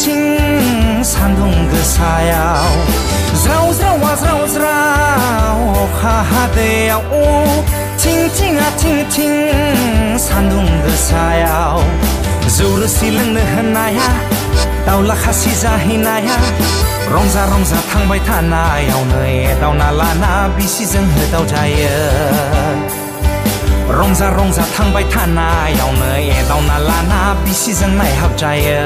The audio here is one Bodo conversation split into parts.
थिं सान्दुं गोसायाव ज्राव ज्रावा ज्राव ज्राव अखा हादैयाव थिं थिं सान्दुं गोसायाव जौ रोसि लोंनो होननाया दाउला खासि जाहैनाया रंजा रंजा थांबाय थानायावनो एदावना लाना बिसिजों होदाव जायो रंजा रंजा थांबाय थानायावनो एदावना लाना बिसिजों नायहाब जायो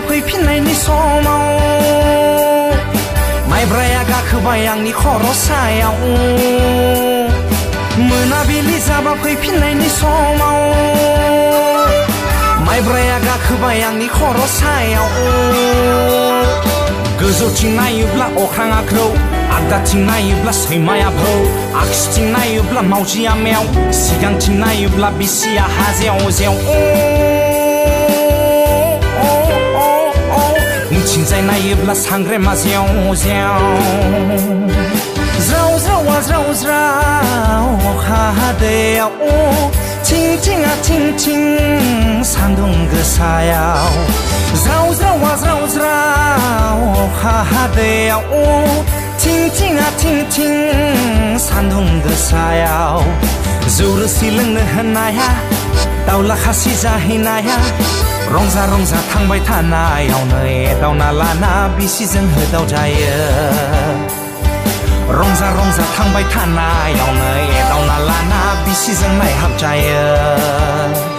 फैफिननायनि समाव माइब्राया गाखोबाय आंनि खर' सायाव मोनाबिलि जाबा फैफिननायनि समाव माइब्राया गाखोबाय आंनि खर' सायाव गोजौथिं नायोब्ला अख्राङा ग्रौ आगदाथिं नायोब्ला सैमाया भौ आगसिथिं नायोब्ला मावजिया मेव सिगांथिं नायोब्ला बिसिया हाजेव जेव उनथिंजाय नायोब्ला सांग्रेमा जेव जेव ज्राव ज्रावा ज्राव ज्राव अखा हादैयाव थिं सान्दुं गोसायाव ज्राव ज्रावा ज्राव ज्राव अखा हादैयाव थिं सान्दुं गोसायाव जौ रोसि लोंनो होननाया दाउला खासि जाहैनाया रंजा रंजा थांबाय थानायावनो एदावना लाना बिसिजों होदाव जायो रंजा रंजा थांबाय थानायावनो एदावना लाना बिसिजों नायहाब जायो